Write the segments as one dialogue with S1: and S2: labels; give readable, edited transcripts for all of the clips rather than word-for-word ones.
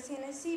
S1: CNSC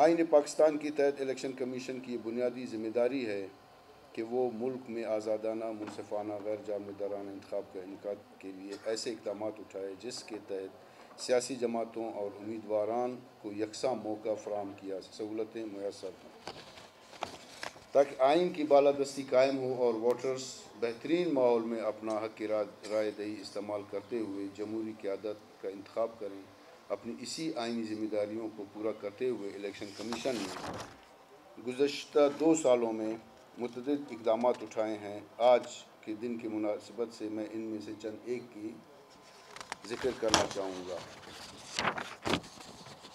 S2: آئین پاکستان کے تحت الیکشن کمیشن کی بنیادی ذمہ داری ہے کہ وہ ملک میں آزادانہ، منصفانہ، غیر جانبدارانہ انتخاب کا انعقاد کے لیے ایسے اقدامات اٹھائے جس کے تحت سیاسی جماعتوں اور امیدواران کو یکساں موقع فراہم کیا سہولتیں میسر ہوں، تاکہ آئین کی بالادستی قائم ہو اور ووٹرز بہترین ماحول میں اپنا حق رائے دہی استعمال کرتے ہوئے جمہوری قیادت کا انتخاب کریں۔ اپنی اسی آئینی ذمہ داریوں کو پورا کرتے ہوئے الیکشن کمیشن نے گزشتہ 2 سالوں میں متعدد اقدامات اٹھائے ہیں۔ آج کے دن کی مناسبت سے میں ان میں سے چند ایک کی ذکر کرنا چاہوں گا۔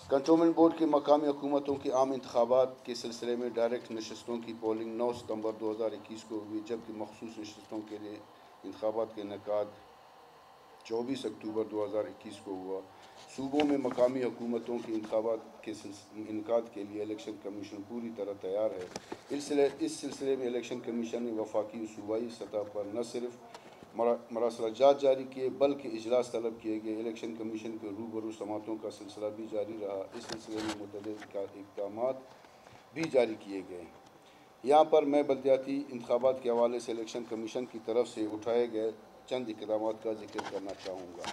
S2: کنٹونمنٹ بورڈ کے مقامی حکومتوں کے عام انتخابات کے سلسلے میں ڈائریکٹ نشستوں کی پولنگ 9 ستمبر 2021 کو ہوئی، جبکہ مخصوص نشستوں کے لیے انتخابات کا انعقاد 24 اکتوبر 2021 کو ہوا۔ صوبوں میں مقامی حکومتوں کے انتخابات کے انعقاد کے لیے الیکشن کمیشن پوری طرح تیار ہے۔ اس سلسلے میں الیکشن کمیشن نے وفاقی و صوبائی سطح پر نہ صرف مراسلات جاری کیے بلکہ اجلاس طلب کیے گئے۔ الیکشن کمیشن کے روبرو سماعتوں کا سلسلہ بھی جاری رہا۔ اس سلسلے میں متعدد اقدامات بھی جاری کیے گئے۔ یہاں پر میں بلدیاتی انتخابات کے حوالے سے الیکشن کمیشن کی طرف سے اٹھائے گئے چند اقدامات کا ذکر کرنا چاہوں گا۔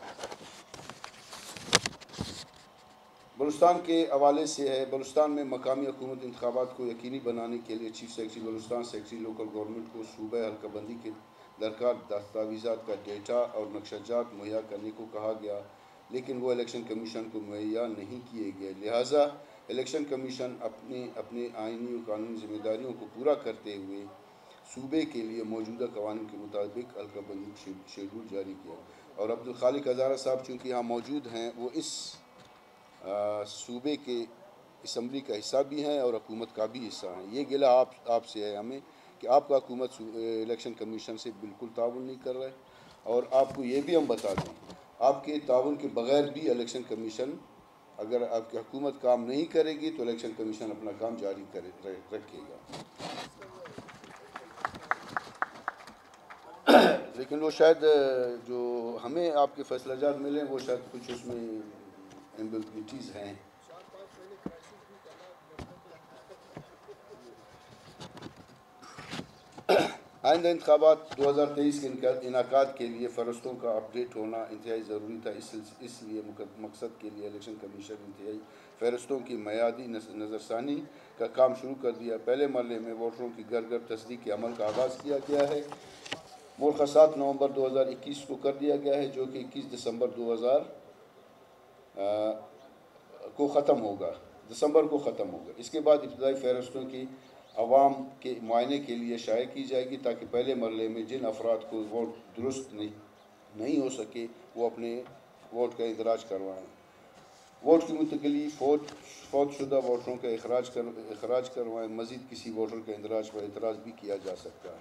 S2: بلوچستان کے حوالے سے ہے، بلوچستان میں مقامی حکومت انتخابات کو یقینی بنانے کے لیے chief secretary Balochistan secretary local government کو صوبہ حلقہ بندی کے درکار دستاویزات کا ڈیٹا اور نقشہ جات مہیا کرنے کو کہا گیا، لیکن وہ الیکشن کمیشن کو مہیا نہیں کیے گئے۔ لہٰذا الیکشن کمیشن اپنے آئینی و قانونی ذمہ داریوں کو پورا کرتے ہوئے صوبے کے لیے موجودہ قوانین کے مطابق حلقہ بندی شیڈول جاری کیا۔ اور عبدالخالق ہزارہ صاحب چونکہ یہاں موجود ہیں، وہ اس صوبے کے اسمبلی کا حصہ بھی ہیں اور حکومت کا بھی حصہ ہیں۔ یہ گلہ آپ سے ہے ہمیں کہ آپ کا حکومت الیکشن کمیشن سے بالکل تعاون نہیں کر رہا ہے، اور آپ کو یہ بھی ہم بتا دیں آپ کے تعاون کے بغیر بھی الیکشن کمیشن، اگر آپ کی حکومت کام نہیں کرے گی تو الیکشن کمیشن اپنا کام جاری رکھے گا۔ لیکن وہ شاید جو ہمیں آپ کے فیصلہ جات ملیں وہ شاید کچھ اس میں ایمبیگوٹیز ہیں۔ آئندہ انتخابات 2023 کے انعقاد کے لیے فہرستوں کا اپڈیٹ ہونا انتہائی ضروری تھا۔ اس لیے مقصد کے لیے الیکشن کمیشن انتہائی فہرستوں کی میعادی نظرثانی کا کام شروع کر دیا۔ پہلے مرحلے میں ووٹروں کی گھر گھر تصدیق کے عمل کا آغاز کیا گیا ہے۔ مورخہ 7 نومبر 2021 کو کر دیا گیا ہے، جو کہ 21 دسمبر 2000 کو ختم ہوگا۔ اس کے بعد ابتدائی فہرستوں کی عوام کے معائنے کے لیے شائع کی جائے گی، تاکہ پہلے مرحلے میں جن افراد کو ووٹ درست نہیں ہو سکے وہ اپنے ووٹ کا اندراج کروائیں۔ ووٹ کی منتقلی فوت شدہ ووٹروں کا اخراج کروائیں۔ مزید کسی ووٹر کے اندراج پر اعتراض بھی کیا جا سکتا ہے۔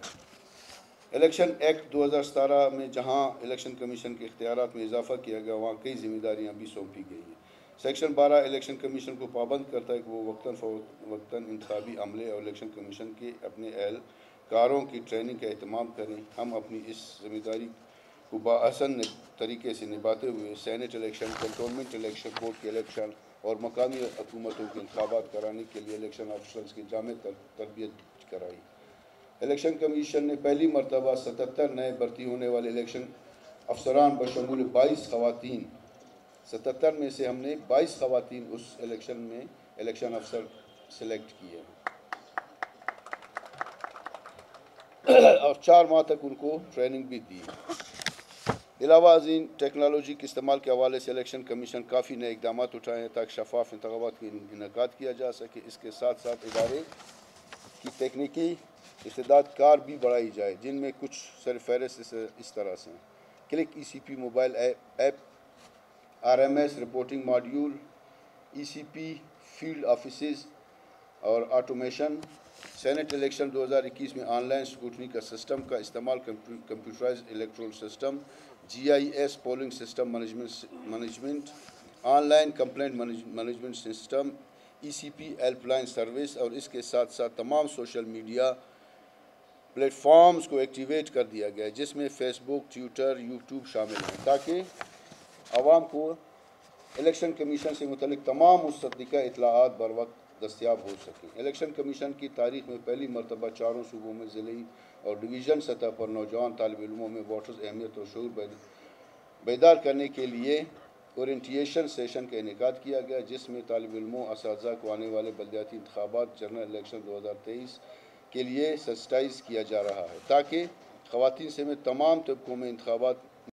S2: الیکشن ایکٹ 2017 میں جہاں الیکشن کمیشن کے اختیارات میں اضافہ کیا گیا، وہاں کئی ذمہ داریاں بھی سونپی گئی ہیں۔ سیکشن 12 الیکشن کمیشن کو پابند کرتا ہے کہ وہ وقتاً فوقتاً انتخابی عملے اور الیکشن کمیشن کے اپنے اہلکاروں کی ٹریننگ کا اہتمام کریں۔ ہم اپنی اس ذمہ داری کو باحسن طریقے سے نبھاتے ہوئے Saint election, cantonment election, board کے الیکشن اور مقامی حکومتوں کے انتخابات کرانے کے لیے الیکشن آفیسرز کی جامع تربیت کرائی۔ الیکشن کمیشن نے پہلی مرتبہ 77 نئے بھرتی ہونے والے الیکشن افسران بشمول 22 خواتین، 77 میں سے ہم نے 22 خواتین اس الیکشن میں الیکشن افسر سلیکٹ کیے اور 4 ماہ تک ان کو ٹریننگ بھی دی۔ علاوہ ازیں ٹیکنالوجی کے استعمال کے حوالے سے الیکشن کمیشن کافی نئے اقدامات اٹھائے ہیں تاکہ شفاف انتخابات کا انعقاد کیا جا سکے۔ اس کے ساتھ ساتھ ادارے کی تکنیکی استعداد کار بھی بڑھائی جائے، جن میں کچھ سرفہرست اس طرح سے click ECP mobile app, RMS reporting module, ECP field offices اور آٹومیشن۔ سینٹ الیکشن 2021 میں آن لائن اسکروٹنی کا سسٹم کا استعمال، computerised electoral system, GIS polling system management, online complaint management system, ECP helpline service, اور اس کے ساتھ ساتھ تمام سوشل میڈیا پلیٹ فارمز کو ایکٹیویٹ کر دیا گیا ہے، جس میں فیس بک، ٹویٹر، یوٹیوب شامل ہیں، تاکہ عوام کو الیکشن کمیشن سے متعلق تمام مصدقہ اطلاعات بر وقت دستیاب ہو سکیں۔ الیکشن کمیشن کی تاریخ میں پہلی مرتبہ چاروں صوبوں میں ضلعی اور ڈویژن سطح پر نوجوان طالب علموں میں ووٹرز اہمیت اور شعور بیدار کرنے کے لیے اورینٹیشن سیشن کا انعقاد کیا گیا، جس میں طالب علموں، اساتذہ کو آنے والے بلدیاتی انتخابات جنرل الیکشن 2023 کے لیے سینسٹائز کیا جا رہا ہے تاکہ خواتین سمیت تمام طبقوں میں انتخابات